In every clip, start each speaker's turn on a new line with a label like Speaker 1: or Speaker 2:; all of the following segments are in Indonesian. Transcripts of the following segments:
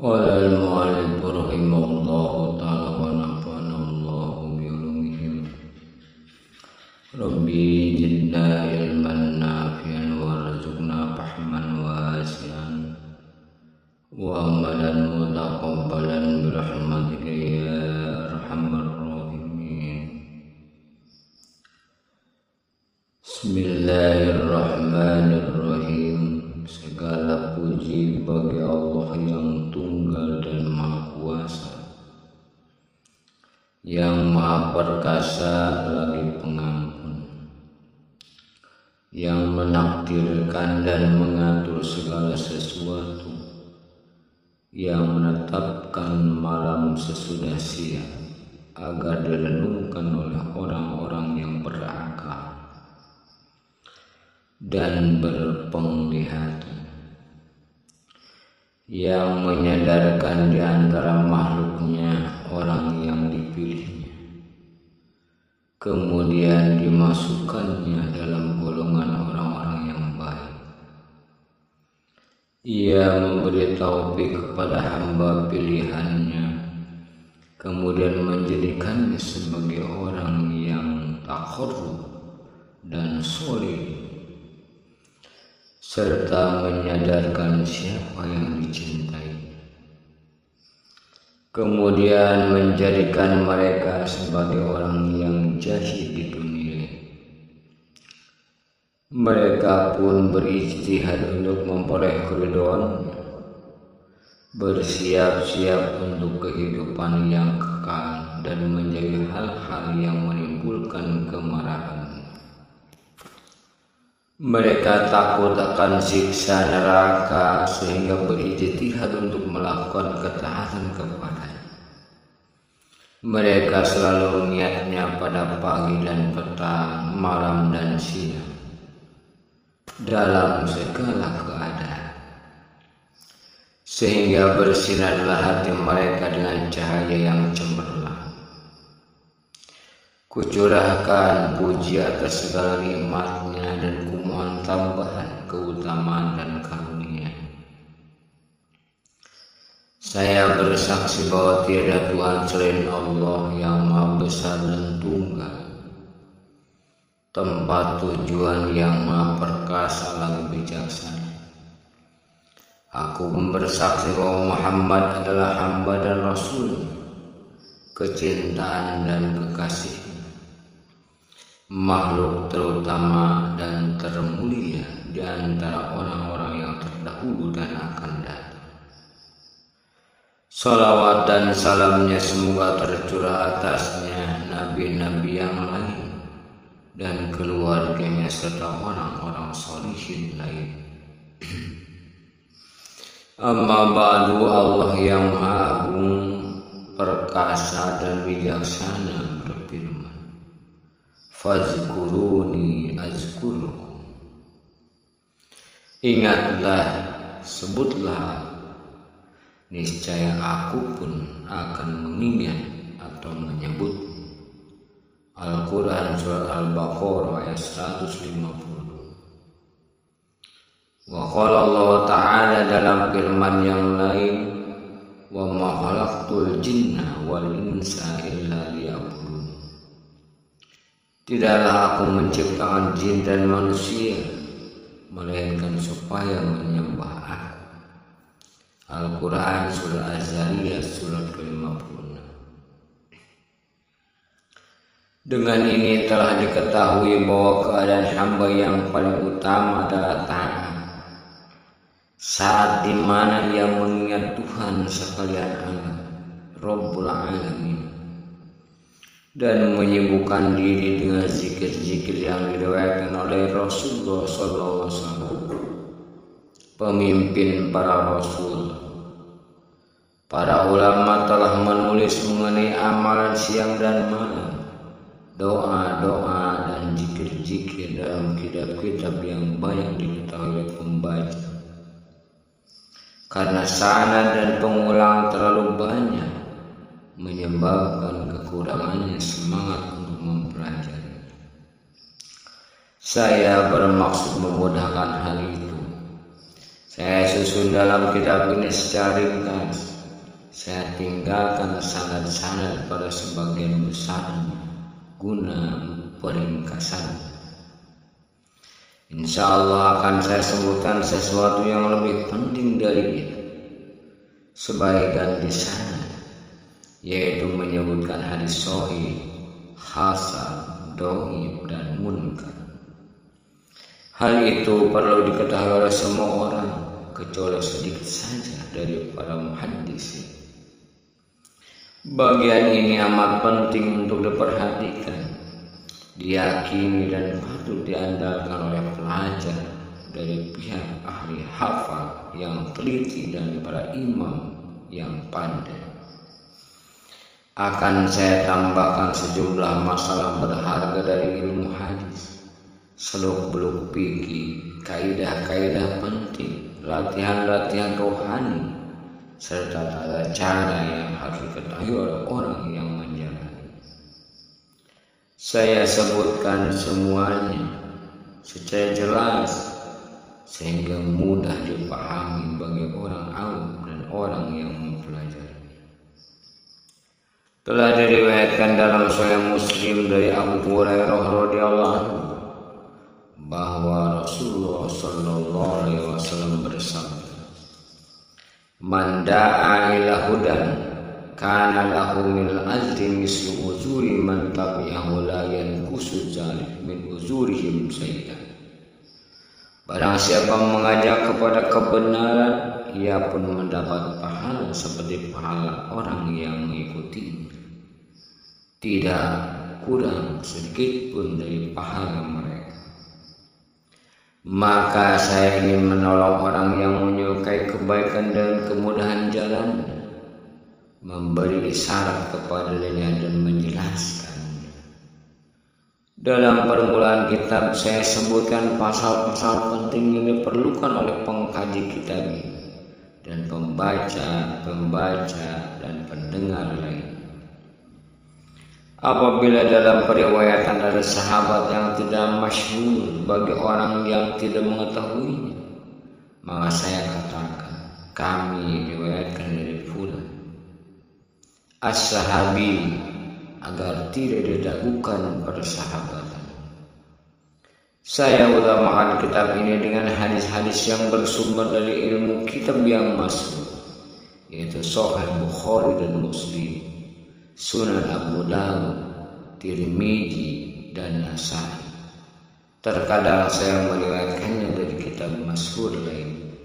Speaker 1: قال المؤلف رحمه الله تعالى ونفعنا الله بعلومهم ربي زدنا علما نافعا وارزقنا فهما واسعا وعملا متقبلا برحمتك يا ارحم الراحمين. Bismillahirrahmanirrahim. Segala puji bagi Allah yang tunggal dan maha kuasa, yang maha perkasa lagi pengampun, yang menakdirkan dan mengatur segala sesuatu, yang menetapkan malam sesudah siang agar direnungkan oleh orang-orang yang berakal dan berpenglihatan, yang menyadarkan di antara makhluknya orang yang dipilihnya, kemudian dimasukkannya dalam golongan orang-orang yang baik. Ia memberi taufik kepada hamba pilihannya, kemudian menjadikannya sebagai orang yang taqarrub dan sholih, serta menyadarkan siapa yang dicintai, kemudian menjadikan mereka sebagai orang yang jahid di dunia. Mereka pun berijtihad untuk memperoleh keridhaan, bersiap-siap untuk kehidupan yang kekal dan menjauhi hal-hal yang menimbulkan kemarahan. Mereka takut akan siksa neraka sehingga berijtihad untuk melakukan ketaatan kepadanya. Mereka selalu niatnya pada pagi dan petang, malam dan siang, dalam segala keadaan, sehingga bersinarlah hati mereka dengan cahaya yang cemerlang. Kucurahkan puji atas segala nikmatnya dan kumohon tambahan keutamaan dan karunia. Saya bersaksi bahwa tiada Tuhan selain Allah yang Maha Besar dan Tunggal, tempat tujuan yang Maha Perkasa lagi bijaksana. Aku bersaksi bahwa Muhammad adalah hamba dan Rasul, kecintaan dan kekasih, makhluk terutama dan termulia di antara orang-orang yang terdahulu dan akan datang. Salawat dan salamnya semoga tercurah atasnya nabi-nabi yang lain dan keluarganya serta orang-orang sholihin lain. Amma ba'du, Allah yang Maha Agung, perkasa dan bijaksana berfirman, fazkuruni azkurukum. Ingatlah, sebutlah, niscaya aku pun akan mengingat atau menyebut. Al-Quran surat Al-Baqarah ayat 150. Wa qala Allah Ta'ala dalam firman yang lain, wa ma khalaqtul jinna wal insa illa liya'budun. Tidaklah aku menciptakan jin dan manusia melainkan supaya menyembah aku. Al-Quran surah Az-Zariyat surat ke-56. Dengan ini telah diketahui bahwa keadaan hamba yang paling utama adalah taat, saat dimana ia mengingat Tuhan sekalian alam, Rabbul Alamin, dan menyibukkan diri dengan zikir-zikir yang diriwayatkan oleh Rasulullah SAW, pemimpin para rasul. Para ulama telah menulis mengenai amalan siang dan malam, doa-doa dan zikir-zikir dalam kitab-kitab yang banyak diketahui oleh pembaca. Karena sanad dan pengulang terlalu banyak, menyebabkan kekurangannya semangat untuk mempelajari. Saya bermaksud memudahkan hal itu, Saya susun dalam kitab ini secara ringkas. Saya tinggalkan sanad-sanad pada sebagian besar guna peringkasan. Insya Allah akan saya sebutkan sesuatu yang lebih penting dari itu sebagai ganti sanad, yaitu menyebutkan hadis sahih, hasan, dhaif, dan munkar. Hal itu perlu diketahui oleh semua orang, kecuali sedikit saja dari para muhaddis. Bagian ini amat penting untuk diperhatikan, diyakini dan patut diandalkan oleh pelajar dari pihak ahli hafal yang teliti dan para imam yang pandai. Akan saya tambahkan sejumlah masalah berharga dari ilmu hadis, seluk-beluk fikih, kaidah-kaidah penting, latihan-latihan rohani, serta tata cara yang harus diketahui oleh orang yang menjalani. Saya sebutkan semuanya secara jelas sehingga mudah dipahami bagi orang awam dan orang yang mempelajari. Telah diriwayatkan dalam Sahih Muslim dari Abu Hurairah radhiyallahu anhu bahwa Rasulullah sallallahu alaihi wasallam bersabda, "Man da'a ila hudan kana lahu min al-ajri mislu uzuri man tabi'ahu la yanqusu dzalik min uzurihim syai'an." Barang siapa mengajak kepada kebenaran, ia pun mendapat pahala seperti pahala orang yang mengikuti, tidak kurang sedikit pun dari pahala mereka. Maka saya ingin menolong orang yang menyukai kebaikan dan kemudahan jalan, memberi isyarat kepadanya dan menjelaskan. Dalam permulaan kitab saya sebutkan pasal-pasal penting yang diperlukan oleh pengkaji kitab ini dan pembaca dan pendengar lain. Apabila dalam periwayatan dari sahabat yang tidak masyhur bagi orang yang tidak mengetahuinya, maka saya katakan kami riwayatkan dari fulan as-sahabi, agar tidak didahulukan persahabatan. Saya utamakan kitab ini dengan hadis-hadis yang bersumber dari ilmu kitab yang masyhur, yaitu Sahih Bukhari dan Muslim, Sunan Abu Dawud, Tirmidzi, dan Nasai. Terkadang saya meriwayatkannya dari kitab masyhur lain.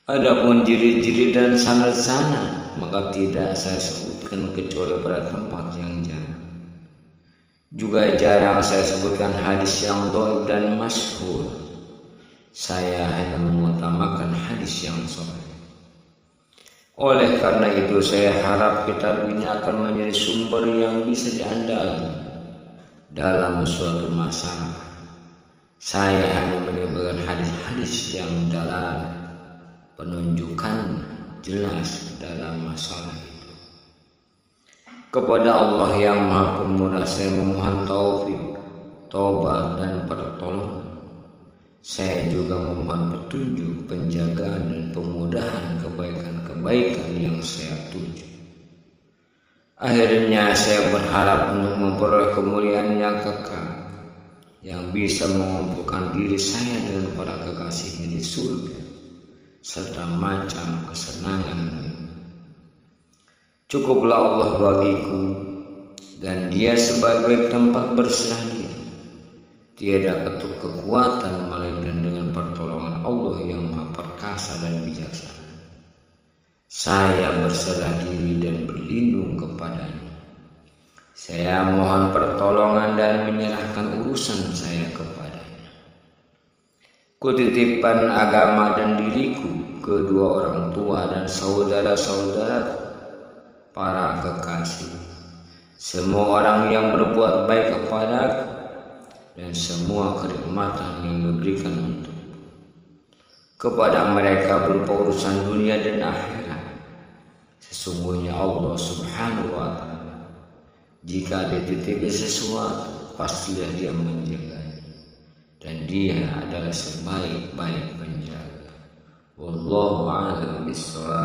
Speaker 1: Adapun ciri-ciri dan sanad-sanad, maka tidak saya sebutkan kecuali pada tempat yang jarang. Juga jarang saya sebutkan hadis yang dhaif dan masyhur. Saya hanya mengutamakan hadis yang sahih. Oleh karena itu saya harap kitab ini akan menjadi sumber yang bisa diandalkan dalam suatu masalah. Saya hanya menyebutkan hadis-hadis yang dalam penunjukan jelas dalam masalah itu. Kepada Allah yang Maha Pemurah saya memohon taufik, taubat dan pertolongan. Saya juga memohon petunjuk, penjagaan dan pemudahan kebaikan-kebaikan yang saya tuju. Akhirnya saya berharap untuk memperoleh kemuliaan yang kekal, yang bisa mengumpulkan diri saya dengan para kekasihnya di surga, serta macam kesenangan lain. Cukuplah Allah bagiku, dan Dia sebagai tempat berserah diri. Tiada ketuk kekuatan melainkan dengan pertolongan Allah yang Maha Perkasa dan bijaksana. Saya berserah diri dan berlindung kepadanya. Saya mohon pertolongan dan menyerahkan urusan saya kepadanya. Kutitipkan agama dan diriku, kedua orang tua dan saudara-saudara, para kekasih, semua orang yang berbuat baik kepadaku, dan semua kenikmatan yang diberikan untuk kepada mereka berupa urusan dunia dan akhirat. Sesungguhnya Allah Subhanahu wa Ta'ala, jika dititipi sesuatu, pastilah Dia menjaganya. dan Dia adalah sebaik-baik penjaga. Wallahu a'lam bishawab.